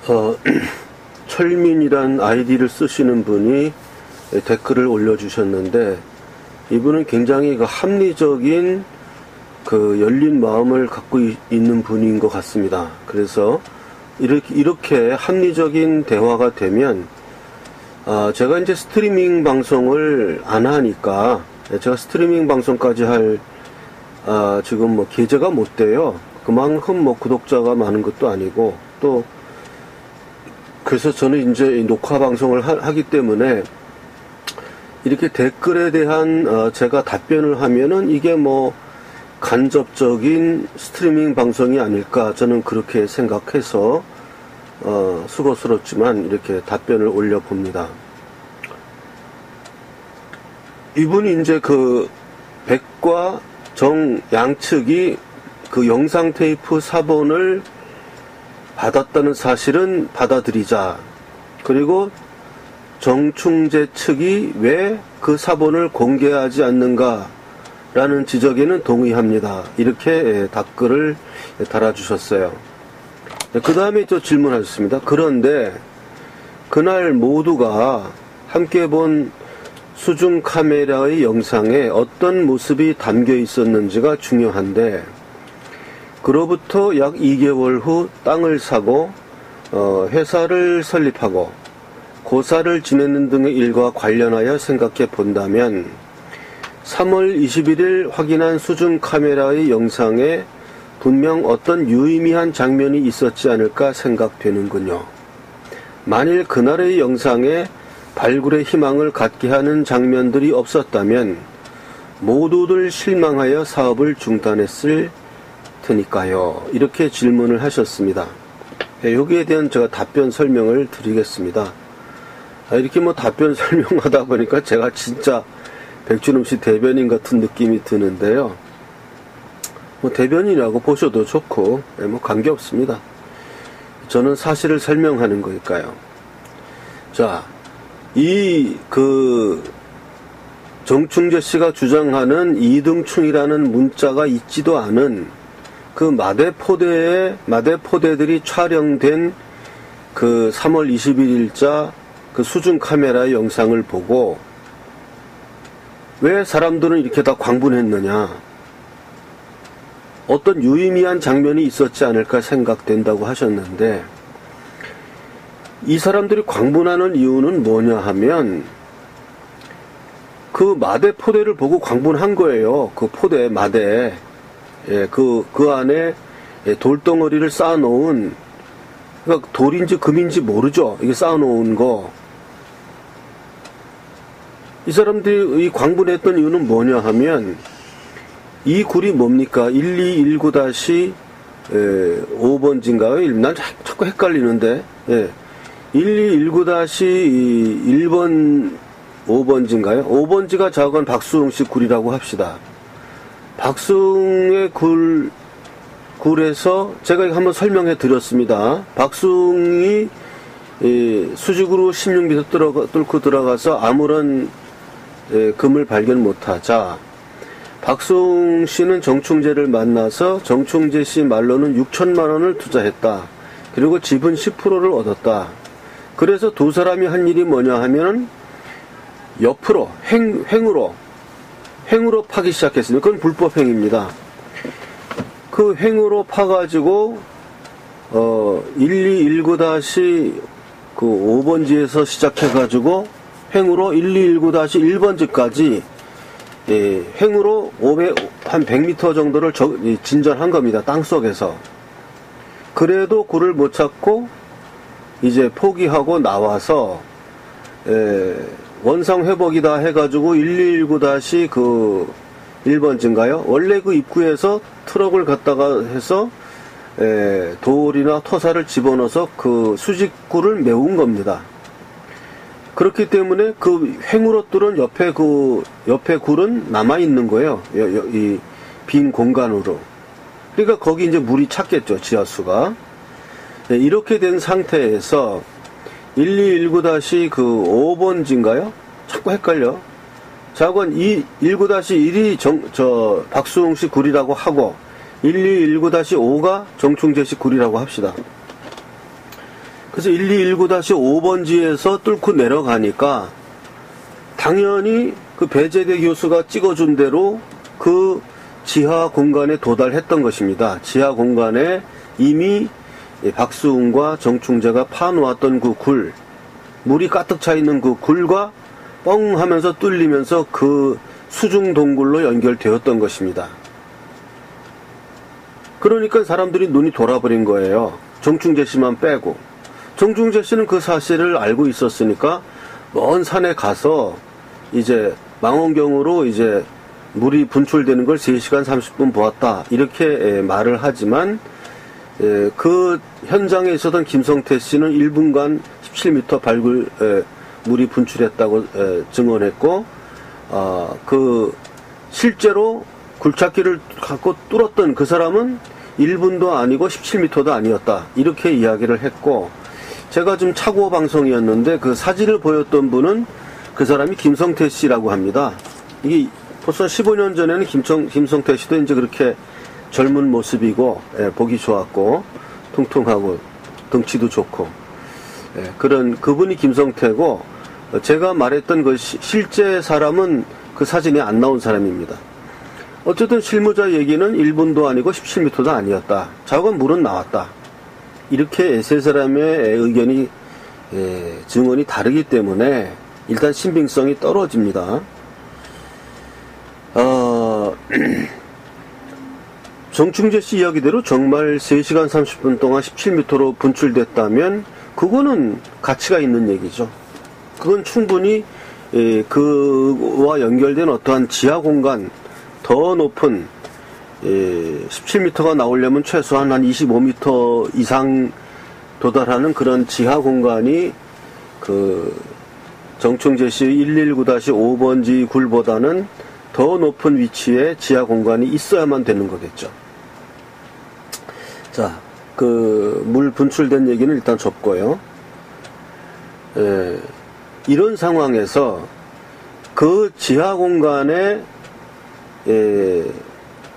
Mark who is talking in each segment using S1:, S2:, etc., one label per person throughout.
S1: 어, 철민이란 아이디를 쓰시는 분이 댓글을 올려주셨는데, 이분은 굉장히 그 합리적인 그 열린 마음을 갖고 있는 분인 것 같습니다. 그래서 이렇게 합리적인 대화가 되면, 제가 이제 스트리밍 방송을 안 하니까, 제가 스트리밍 방송까지 할, 지금 뭐 계제가 못 돼요. 그만큼 뭐 구독자가 많은 것도 아니고, 또, 그래서 저는 이제 녹화 방송을 하기 때문에, 이렇게 댓글에 대한, 제가 답변을 하면은 이게 뭐, 간접적인 스트리밍 방송이 아닐까, 저는 그렇게 생각해서, 수고스럽지만 이렇게 답변을 올려봅니다. 이분이 이제 그, 백과 정 양측이 그 영상 테이프 사본을 받았다는 사실은 받아들이자. 그리고 정충재 측이 왜 그 사본을 공개하지 않는가라는 지적에는 동의합니다. 이렇게 댓글을 달아주셨어요. 그 다음에 또 질문하셨습니다. 그런데 그날 모두가 함께 본 수중 카메라의 영상에 어떤 모습이 담겨 있었는지가 중요한데, 그로부터 약 2개월 후 땅을 사고 회사를 설립하고 고사를 지내는 등의 일과 관련하여 생각해 본다면 3월 21일 확인한 수중 카메라의 영상에 분명 어떤 유의미한 장면이 있었지 않을까 생각되는군요. 만일 그날의 영상에 발굴의 희망을 갖게 하는 장면들이 없었다면 모두들 실망하여 사업을 중단했을 테니까요. 이렇게 질문을 하셨습니다. 여기에 대한 제가 답변 설명을 드리겠습니다. 이렇게 뭐 답변 설명하다 보니까 제가 진짜 백준흠 씨 대변인 같은 느낌이 드는데요. 뭐 대변인이라고 보셔도 좋고, 뭐 관계없습니다. 저는 사실을 설명하는 거니까요. 자, 정충재 씨가 주장하는 이등충이라는 문자가 있지도 않은 그 마대포대들이 촬영된 그 3월 21일자 그 수중 카메라의 영상을 보고 왜 사람들은 이렇게 다 광분했느냐, 어떤 유의미한 장면이 있었지 않을까 생각된다고 하셨는데, 이 사람들이 광분하는 이유는 뭐냐 하면 그 마대포대를 보고 광분한 거예요. 그 포대 마대, 그 안에 돌덩어리를 쌓아놓은, 그러니까 돌인지 금인지 모르죠. 이게 쌓아놓은 거. 이 사람들이 광분했던 이유는 뭐냐 하면, 이 굴이 뭡니까? 1219-5번지인가요? 난 자꾸 헷갈리는데, 1219-1번 5번지인가요? 5번지가 작은 박수웅 씨 굴이라고 합시다. 박수웅의 굴에서 제가 한번 설명해 드렸습니다. 박수웅이 수직으로 16m 뚫고 들어가서 아무런 금을 발견 못하자 박수웅 씨는 정충재를 만나서 정충재 씨 말로는 6천만 원을 투자했다. 그리고 지분 10%를 얻었다. 그래서 두 사람이 한 일이 뭐냐 하면 옆으로 횡으로 파기 시작했습니다. 그건 불법 행위입니다. 그 횡으로 파가지고 1219-5번지에서 시작해가지고 횡으로 1219-1번지까지 횡으로 한 100m 정도를 진전한 겁니다. 땅속에서. 그래도 굴을 못 찾고 이제 포기하고 나와서 원상 회복이다 해가지고 1219-1번지인가요? 원래 그 입구에서 트럭을 갖다가 해서 돌이나 토사를 집어넣어서 그 수직굴을 메운 겁니다. 그렇기 때문에 그 횡으로 뚫은 옆에 굴은 남아있는 거예요. 이 빈 공간으로. 그러니까 거기 이제 물이 찼겠죠, 지하수가. 이렇게 된 상태에서 1219-5번지인가요? 자꾸 헷갈려. 자건 19-1이 박수웅 씨 굴이라고 하고 1219-5가 정충재 씨 굴이라고 합시다. 그래서 1219-5번지에서 뚫고 내려가니까 당연히 그 배재대 교수가 찍어준 대로 그 지하 공간에 도달했던 것입니다. 지하 공간에 이미 박수웅과 정충재가 파놓았던 그 굴, 물이 가득 차 있는 그 굴과 뻥 하면서 뚫리면서 그 수중 동굴로 연결되었던 것입니다. 그러니까 사람들이 눈이 돌아버린 거예요. 정충재 씨만 빼고. 정충재 씨는 그 사실을 알고 있었으니까 먼 산에 가서 이제 망원경으로 이제 물이 분출되는 걸 3시간 30분 보았다. 이렇게 말을 하지만 그 현장에 있었던 김성태 씨는 1분간 17m 발굴 물이 분출했다고 증언했고 그 실제로 굴착기를 갖고 뚫었던 그 사람은 1분도 아니고 17m도 아니었다. 이렇게 이야기를 했고 제가 좀 착오 방송이었는데 그 사진을 보였던 분은 그 사람이 김성태 씨라고 합니다. 이게 벌써 15년 전에는 김성태 씨도 이제 그렇게 젊은 모습이고 보기 좋았고 통통하고 덩치도 좋고 그런 그분이 김성태고 제가 말했던 그 실제 사람은 그 사진에 안 나온 사람입니다. 어쨌든 실무자 얘기는 1분도 아니고 17m도 아니었다. 자관 물은 나왔다. 이렇게 세 사람의 의견이 증언이 다르기 때문에 일단 신빙성이 떨어집니다. 정충재 씨 이야기대로 정말 3시간 30분 동안 17m로 분출됐다면 그거는 가치가 있는 얘기죠. 그건 충분히 그와 연결된 어떠한 지하 공간 더 높은 17m가 나오려면 최소한 한 25m 이상 도달하는 그런 지하 공간이 그 정충재 씨 119-5번지 굴보다는 더 높은 위치에 지하 공간이 있어야만 되는 거겠죠. 자, 그 물 분출된 얘기는 일단 접고요. 이런 상황에서 그 지하 공간에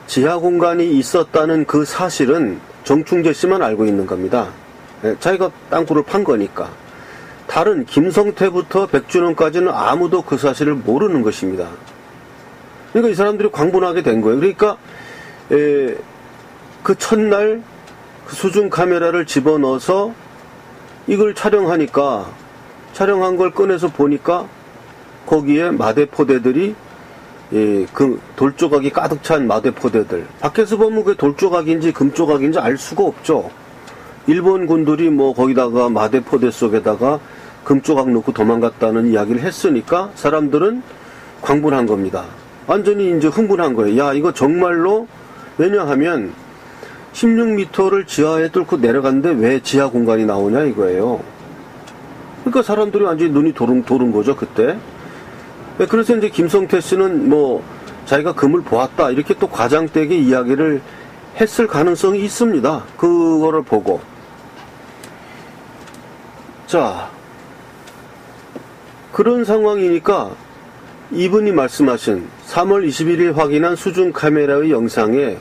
S1: 지하 공간이 있었다는 그 사실은 정충재 씨만 알고 있는 겁니다. 자기가 땅굴을 판 거니까. 다른 김성태부터 백준원까지는 아무도 그 사실을 모르는 것입니다. 그러니까 이 사람들이 광분하게 된 거예요. 그러니까 그 첫날 그 수중 카메라를 집어넣어서 이걸 촬영하니까 촬영한 걸 꺼내서 보니까 거기에 마대포대들이 그 돌조각이 가득 찬 마대포대들. 밖에서 보면 그게 돌조각인지 금조각인지 알 수가 없죠. 일본 군들이 뭐 거기다가 마대포대 속에다가 금조각 넣고 도망갔다는 이야기를 했으니까 사람들은 광분한 겁니다. 완전히 이제 흥분한 거예요. 야, 이거 정말로, 왜냐하면 16m를 지하에 뚫고 내려갔는데 왜 지하 공간이 나오냐 이거예요. 그러니까 사람들이 완전히 눈이 도른 거죠, 그때. 그래서 이제 김성태 씨는 뭐 자기가 금을 보았다 이렇게 또 과장되게 이야기를 했을 가능성이 있습니다. 그거를 보고. 자, 그런 상황이니까 이분이 말씀하신 3월 21일 확인한 수중 카메라의 영상에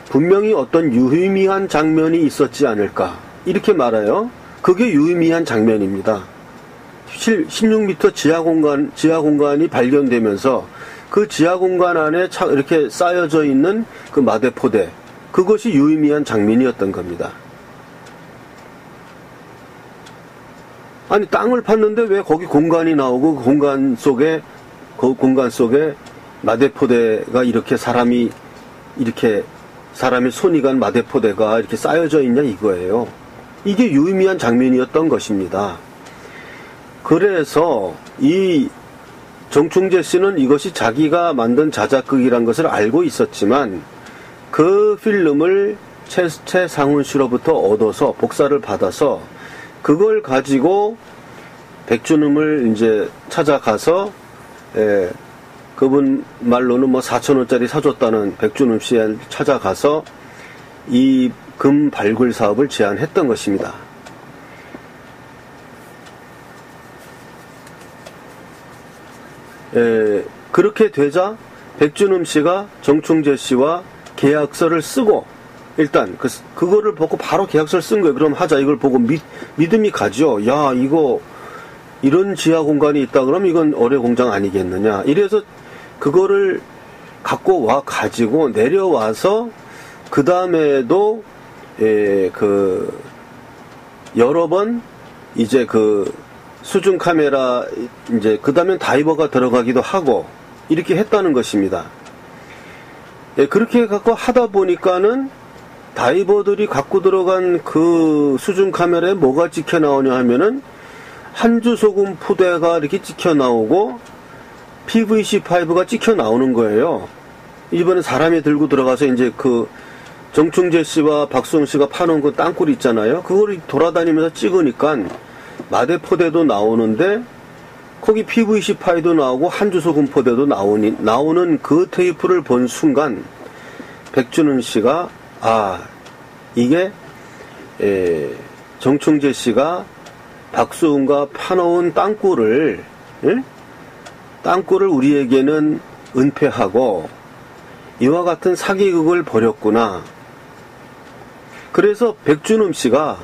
S1: 분명히 어떤 유의미한 장면이 있었지 않을까 이렇게 말해요. 그게 유의미한 장면입니다. 16m 지하 공간이 발견되면서 그 지하 공간 안에 이렇게 쌓여져 있는 그 마대포대, 그것이 유의미한 장면이었던 겁니다. 아니, 땅을 팠는데 왜 거기 공간이 나오고 그 공간 속에 마대포대가 이렇게 사람이 손이 간 마대포대가 이렇게 쌓여져 있냐 이거예요. 이게 유의미한 장면이었던 것입니다. 그래서 이 정충재 씨는 이것이 자기가 만든 자작극이란 것을 알고 있었지만 그 필름을 최상훈 씨로부터 얻어서 복사를 받아서 그걸 가지고 백준음을 이제 찾아가서 그분 말로는 뭐 4,000원짜리 사줬다는 백준음 씨를 찾아가서 이 금 발굴 사업을 제안했던 것입니다. 그렇게 되자 백준음 씨가 정충재 씨와 계약서를 쓰고 일단 그거를 보고 바로 계약서를 쓴 거예요. 그럼 하자. 이걸 보고 믿음이 가죠. 야, 이거 이런 지하 공간이 있다 그럼 이건 어뢰 공장 아니겠느냐. 이래서 그거를 갖고 와 가지고 내려와서 그 다음에도 여러 번 이제 수중 카메라 이제 그 다음엔 다이버가 들어가기도 하고 이렇게 했다는 것입니다. 그렇게 갖고 하다 보니까는 다이버들이 갖고 들어간 그 수중 카메라에 뭐가 찍혀 나오냐 하면은 한주 소금 포대가 이렇게 찍혀 나오고 PVC5가 찍혀 나오는 거예요. 이번에 사람이 들고 들어가서 이제 정충재 씨와 박수홍 씨가 파놓은 그 땅굴 있잖아요. 그거를 돌아다니면서 찍으니까 마대 포대도 나오는데 거기 PVC5도 나오고 한주 소금 포대도 나오는 그 테이프를 본 순간 백준훈 씨가 이게 정충재 씨가 박수홍과 파놓은 땅굴을 우리에게는 은폐하고 이와 같은 사기극을 벌였구나. 그래서 백준흠 씨가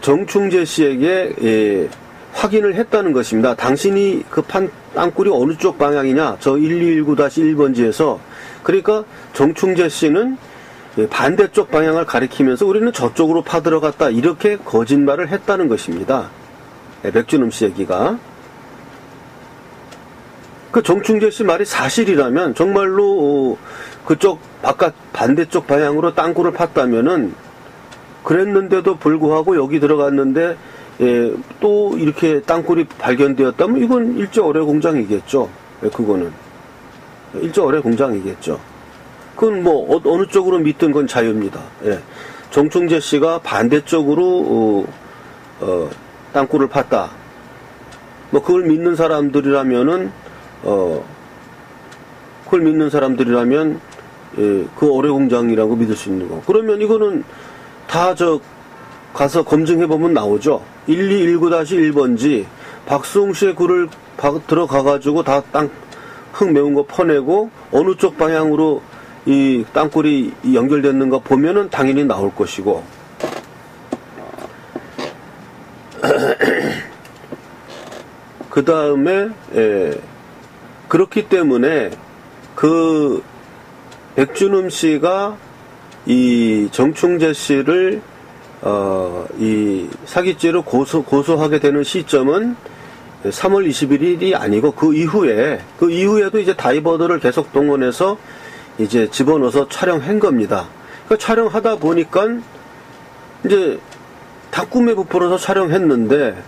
S1: 정충재 씨에게 확인을 했다는 것입니다. 당신이 그 판 땅굴이 어느 쪽 방향이냐? 저 1219-1번지에서. 그러니까 정충재 씨는 반대쪽 방향을 가리키면서 우리는 저쪽으로 파들어갔다. 이렇게 거짓말을 했다는 것입니다. 백준흠 씨 얘기가. 그 정충재 씨 말이 사실이라면 정말로 그쪽 반대쪽 방향으로 땅굴을 팠다면은 그랬는데도 불구하고 여기 들어갔는데 또 이렇게 땅굴이 발견되었다면 이건 일제 어뢰 공장이겠죠. 그거는 일제 어뢰 공장이겠죠. 그건 뭐 어느 쪽으로 믿든 건 자유입니다. 정충재 씨가 반대쪽으로 땅굴을 팠다. 뭐 그걸 믿는 사람들이라면 그 어뢰 공장이라고 믿을 수 있는 거. 그러면 이거는 다 가서 검증해보면 나오죠. 1219-1번지 박수홍 씨의 굴을 들어가가지고 다 흙 메운 거 퍼내고 어느 쪽 방향으로 이 땅굴이 연결됐는가 보면은 당연히 나올 것이고. 그 다음에 그렇기 때문에 백준흠 씨가 이 정충재 씨를 이 사기죄로 고소하게 되는 시점은 3월 21일이 아니고 그 이후에도 이제 다이버들을 계속 동원해서 이제 집어넣어서 촬영한 겁니다. 그러니까 촬영하다 보니까 이제 다 꿈에 부풀어서 촬영했는데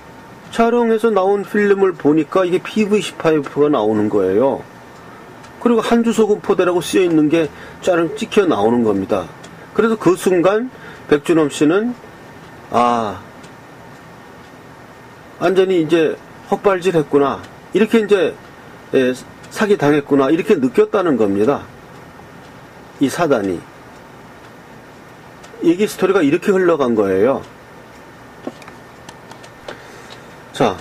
S1: 촬영해서 나온 필름을 보니까 이게 PVC5가 나오는 거예요. 그리고 한주 소금 포대라고 쓰여 있는 게 촬영 찍혀 나오는 겁니다. 그래서 그 순간 백준흠 씨는 완전히 이제 헛발질 했구나. 이렇게 이제 사기 당했구나. 이렇게 느꼈다는 겁니다. 이 사단이. 얘기 스토리가 이렇게 흘러간 거예요. 자,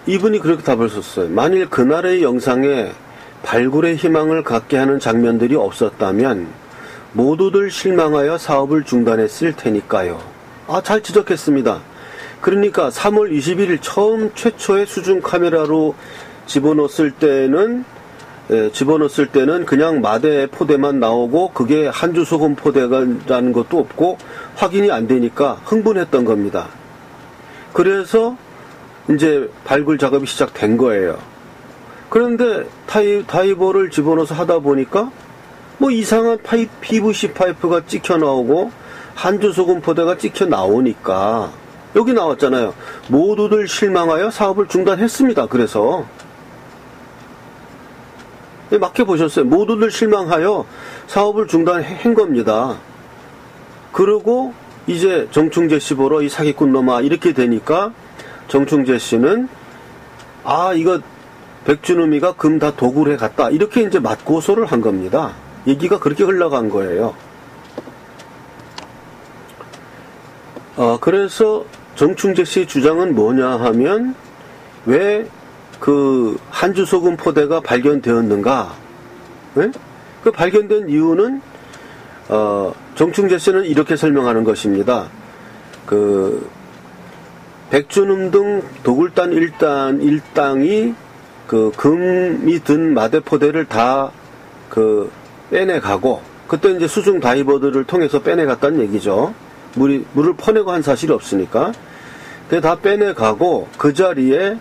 S1: 이분이 그렇게 답을 썼어요. 만일 그날의 영상에 발굴의 희망을 갖게 하는 장면들이 없었다면 모두들 실망하여 사업을 중단했을 테니까요. 잘 지적했습니다. 그러니까 3월 21일 최초의 수중 카메라로 집어넣었을 때는 그냥 마대 포대만 나오고 그게 한주 소금 포대라는 것도 없고 확인이 안 되니까 흥분했던 겁니다. 그래서 이제 발굴 작업이 시작된 거예요. 그런데 다이버를 집어넣어서 하다 보니까 뭐 이상한 PVC 파이프가 찍혀 나오고 한주 소금 포대가 찍혀 나오니까 여기 나왔잖아요. 모두들 실망하여 사업을 중단했습니다. 그래서 맞게 보셨어요. 모두들 실망하여 사업을 중단한 겁니다. 그리고 이제 정충재 씨 보러 이 사기꾼 놈아 이렇게 되니까 정충재 씨는 이거 백준흠이가 금 다 도굴해 갔다 이렇게 이제 맞고소를 한 겁니다. 얘기가 그렇게 흘러간 거예요. 그래서 정충재 씨 주장은 뭐냐 하면 왜 그 한주 소금 포대가 발견되었는가? 그 발견된 이유는 정충재 씨는 이렇게 설명하는 것입니다. 백준음 등 도굴단 일당이 금이 든 마대포대를 다 빼내가고, 그때 이제 수중 다이버들을 통해서 빼내갔다는 얘기죠. 물을 퍼내고 한 사실이 없으니까. 그게 다 빼내가고, 그 자리에,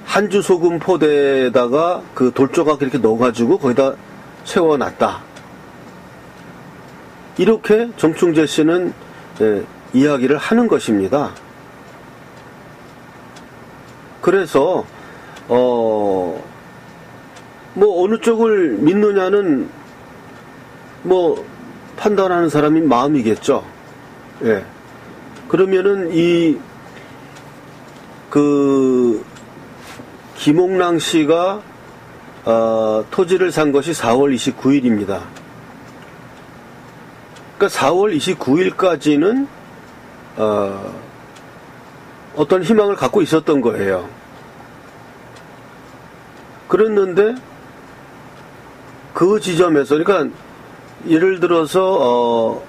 S1: 한주 소금 포대에다가 돌조각 이렇게 넣어가지고 거기다 세워놨다. 이렇게 정충재 씨는 이야기를 하는 것입니다. 그래서 어느 쪽을 믿느냐는 판단하는 사람이 마음이겠죠. 예. 그러면은 김옥랑 씨가 토지를 산 것이 4월 29일입니다. 그러니까 4월 29일까지는 어떤 희망을 갖고 있었던 거예요. 그랬는데 그 지점에서, 그러니까 예를 들어서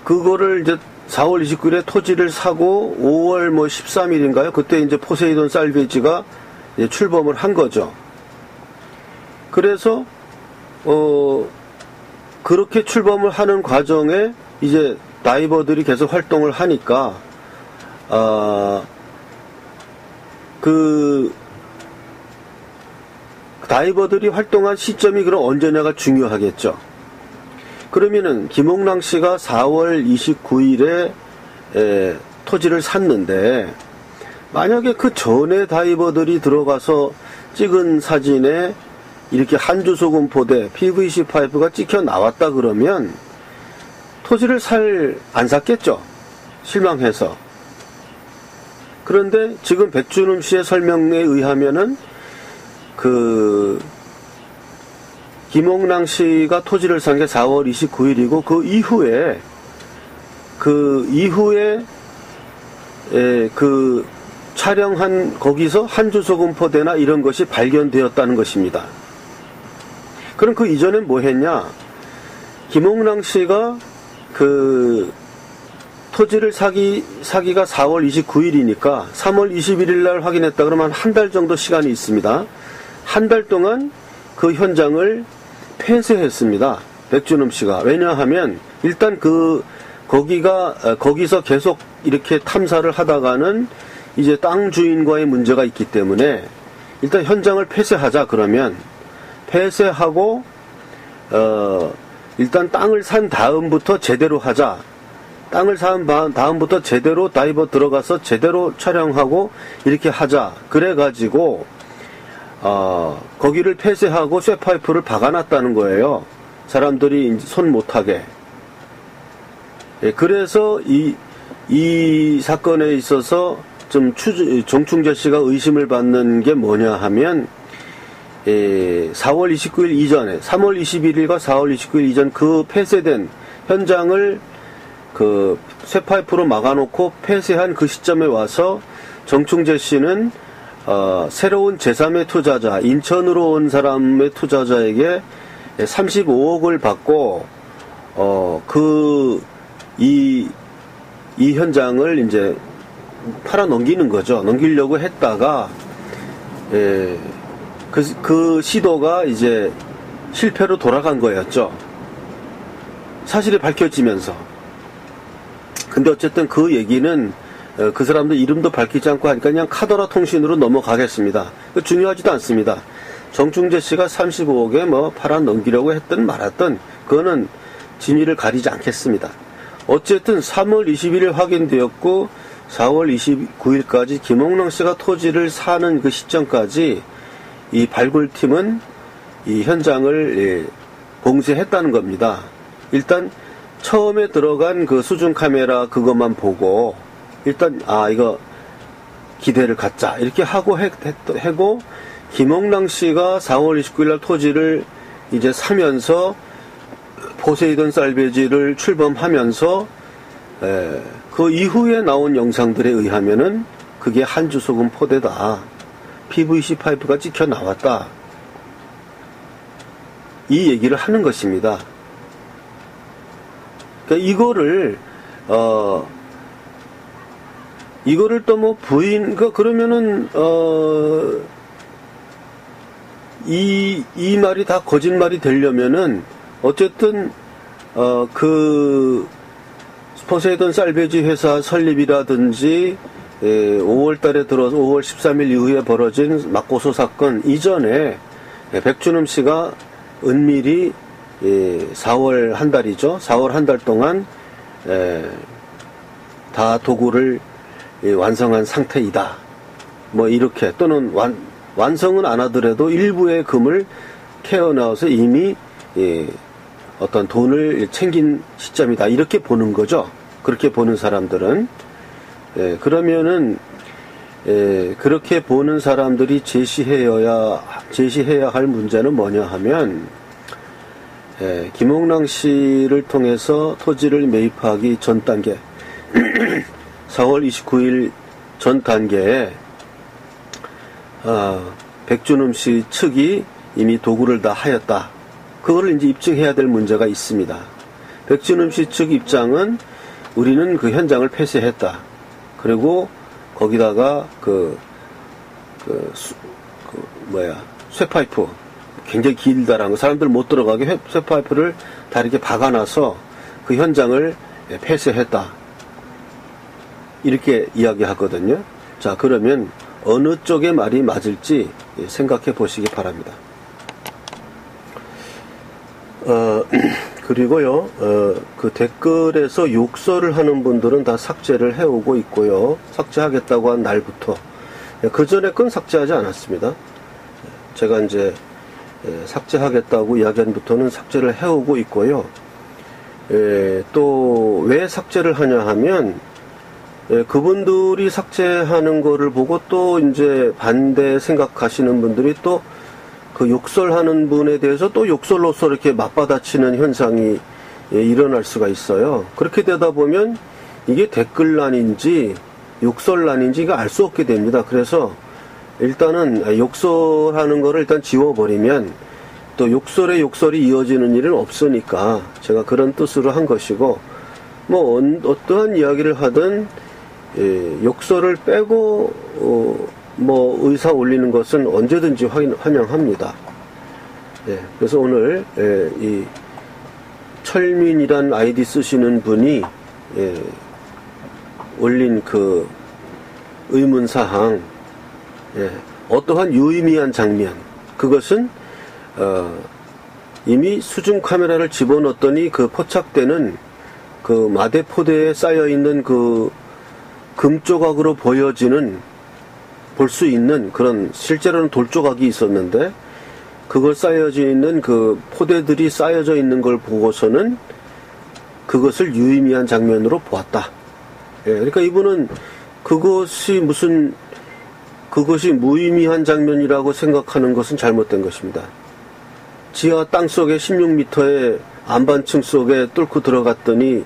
S1: 그거를 이제 4월 29일에 토지를 사고 5월 13일인가요? 그때 이제 포세이돈 살베이지가 출범을 한 거죠. 그래서 그렇게 출범을 하는 과정에 이제 다이버들이 계속 활동을 하니까 다이버들이 활동한 시점이 그럼 언제냐가 중요하겠죠. 그러면은 김옥랑 씨가 4월 29일에 토지를 샀는데, 만약에 그 전에 다이버들이 들어가서 찍은 사진에 이렇게 한주 소금 포대, PVC 파이프가 찍혀 나왔다 그러면 토지를 안 샀겠죠. 실망해서. 그런데 지금 백준음 씨의 설명에 의하면은 김옥랑 씨가 토지를 산 게 4월 29일이고 그 이후에 촬영한 거기서 한주 소금 포대나 이런 것이 발견되었다는 것입니다. 그럼 그 이전엔 뭐 했냐? 김옥랑 씨가 토지를 사기가 4월 29일이니까 3월 21일 날 확인했다 그러면 한 달 정도 시간이 있습니다. 한 달 동안 그 현장을 폐쇄했습니다. 백준음 씨가. 왜냐하면 일단 거기서 계속 이렇게 탐사를 하다가는 이제 땅 주인과의 문제가 있기 때문에 일단 현장을 폐쇄하자 그러면 폐쇄하고 일단 땅을 산 다음부터 제대로 하자. 땅을 산 다음부터 제대로 다이버 들어가서 제대로 촬영하고 이렇게 하자. 그래가지고 거기를 폐쇄하고 쇠파이프를 박아놨다는 거예요. 사람들이 손 못하게. 예, 그래서 이 사건에 있어서 좀 정충재 씨가 의심을 받는 게 뭐냐 하면 4월 29일 이전에 3월 21일과 4월 29일 이전 그 폐쇄된 현장을 쇠파이프로 막아놓고 폐쇄한 그 시점에 와서 정충재 씨는 새로운 제3의 투자자, 인천으로 온 사람의 투자자에게 35억을 받고 이 현장을 이제 팔아 넘기는 거죠. 넘기려고 했다가 그 시도가 이제 실패로 돌아간 거였죠. 사실이 밝혀지면서. 근데 어쨌든 그 얘기는 그 사람들 이름도 밝히지 않고 하니까 그냥 카더라 통신으로 넘어가겠습니다. 중요하지도 않습니다. 정충재 씨가 35억에 팔아 넘기려고 했든 말았든 그거는 진위를 가리지 않겠습니다. 어쨌든 3월 21일 확인되었고 4월 29일까지 김옥랑 씨가 토지를 사는 그 시점까지 이 발굴팀은 이 현장을 봉쇄했다는 겁니다. 일단 처음에 들어간 그 수중 카메라 그것만 보고 일단 이거 기대를 갖자 이렇게 하고 김옥랑 씨가 4월 29일 날 토지를 이제 사면서 포세이돈 살베지를 출범하면서 그 이후에 나온 영상들에 의하면은 그게 한주 소금 포대다. PVC 파이프가 찍혀 나왔다. 이 얘기를 하는 것입니다. 그러니까 이거를 또 뭐 그러면은, 이 말이 다 거짓말이 되려면은, 어쨌든, 포세이돈 살베지 회사 설립이라든지, 5월 달에 5월 13일 이후에 벌어진 막고소 사건 이전에, 백준흠 씨가 은밀히, 4월 한 달이죠. 4월 한 달 동안, 다 도구를 완성한 상태이다. 뭐 이렇게 또는 완성은 안 하더라도 일부의 금을 캐어나와서 이미 어떤 돈을 챙긴 시점이다. 이렇게 보는 거죠. 그렇게 보는 사람들은 그러면은 그렇게 보는 사람들이 제시해야 할 문제는 뭐냐 하면 김홍랑 씨를 통해서 토지를 매입하기 전 단계 4월 29일 전 단계에 백준흠 씨 측이 이미 도구를 다 하였다. 그거를 이제 입증해야 될 문제가 있습니다. 백준흠 씨 측 입장은 우리는 그 현장을 폐쇄했다. 그리고 거기다가 쇠파이프 굉장히 길다라는 거, 사람들 못 들어가게 쇠파이프를 다 이렇게 박아놔서 그 현장을 폐쇄했다. 이렇게 이야기하거든요. 자, 그러면 어느 쪽의 말이 맞을지 생각해 보시기 바랍니다. 그리고요, 그 댓글에서 욕설을 하는 분들은 다 삭제를 해오고 있고요. 삭제하겠다고 한 날부터. 그 전에 건 삭제하지 않았습니다. 제가 이제 삭제하겠다고 이야기한부터는 삭제를 해오고 있고요. 또 왜 삭제를 하냐 하면 그분들이 삭제하는 거를 보고 또 이제 반대 생각하시는 분들이 또 그 욕설하는 분에 대해서 또 욕설로서 이렇게 맞받아치는 현상이 일어날 수가 있어요. 그렇게 되다 보면 이게 댓글란인지 욕설란인지 이거 알 수 없게 됩니다. 그래서 일단은 욕설하는 거를 일단 지워버리면 또 욕설에 욕설이 이어지는 일은 없으니까 제가 그런 뜻으로 한 것이고, 뭐 어떠한 이야기를 하든 욕설을 빼고 뭐 의사 올리는 것은 언제든지 환영합니다. 그래서 오늘 이 철민이란 아이디 쓰시는 분이 올린 그 의문사항, 어떠한 유의미한 장면, 그것은 이미 수중 카메라를 집어넣었더니 그 포착되는 그 마대포대에 쌓여있는 그 금조각으로 보여지는, 볼 수 있는 그런, 실제로는 돌조각이 있었는데 그걸 쌓여져 있는 그 포대들이 쌓여져 있는 걸 보고서는 그것을 유의미한 장면으로 보았다. 그러니까 이분은 그것이 무의미한 장면이라고 생각하는 것은 잘못된 것입니다. 지하 땅속에 16m의 안반층 속에 뚫고 들어갔더니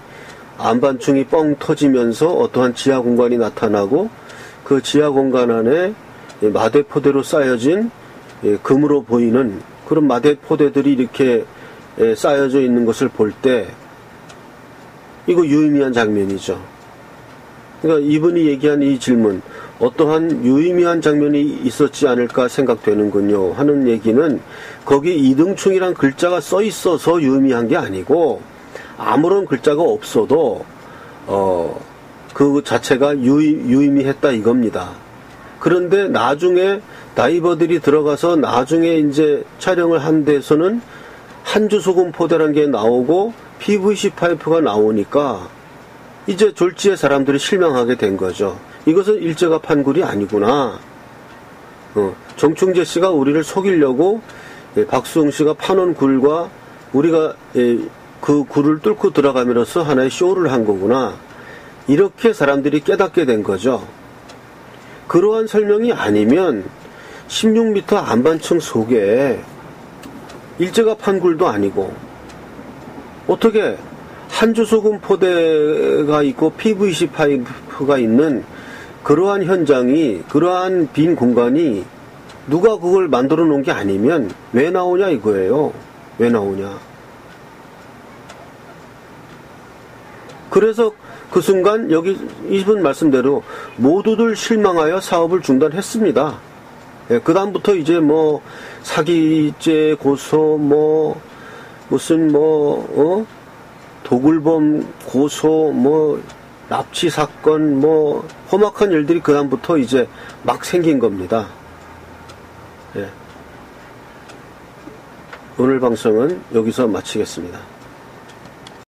S1: 안반층이 뻥 터지면서 어떠한 지하 공간이 나타나고 그 지하 공간 안에 마대포대로 쌓여진 금으로 보이는 그런 마대포대들이 이렇게 쌓여져 있는 것을 볼 때 이거 유의미한 장면이죠. 그러니까 이분이 얘기한 이 질문, 어떠한 유의미한 장면이 있었지 않을까 생각되는군요 하는 얘기는, 거기 이등충이란 글자가 써 있어서 유의미한 게 아니고 아무런 글자가 없어도 그 자체가 유의미했다 이겁니다. 그런데 나중에 다이버들이 들어가서 나중에 이제 촬영을 한 데서는 한주소금 포대라는 게 나오고 PVC 파이프가 나오니까 이제 졸지에 사람들이 실망하게 된 거죠. 이것은 일제가 판 굴이 아니구나. 정충재 씨가 우리를 속이려고 박수홍 씨가 파놓은 굴과 우리가 그 굴을 뚫고 들어가면서 하나의 쇼를 한 거구나. 이렇게 사람들이 깨닫게 된 거죠. 그러한 설명이 아니면 16m 안반층 속에 일제가 판 굴도 아니고 어떻게 한주소금 포대가 있고 PVC 파이프가 있는 그러한 현장이, 그러한 빈 공간이 누가 그걸 만들어 놓은 게 아니면 왜 나오냐 이거예요. 왜 나오냐. 그래서 그 순간 여기 이분 말씀대로 모두들 실망하여 사업을 중단했습니다. 예, 그 다음부터 이제 뭐 사기죄 고소, 뭐 무슨 뭐 도굴범 고소, 뭐 납치 사건, 뭐 험악한 일들이 그 다음부터 이제 막 생긴 겁니다. 예. 오늘 방송은 여기서 마치겠습니다.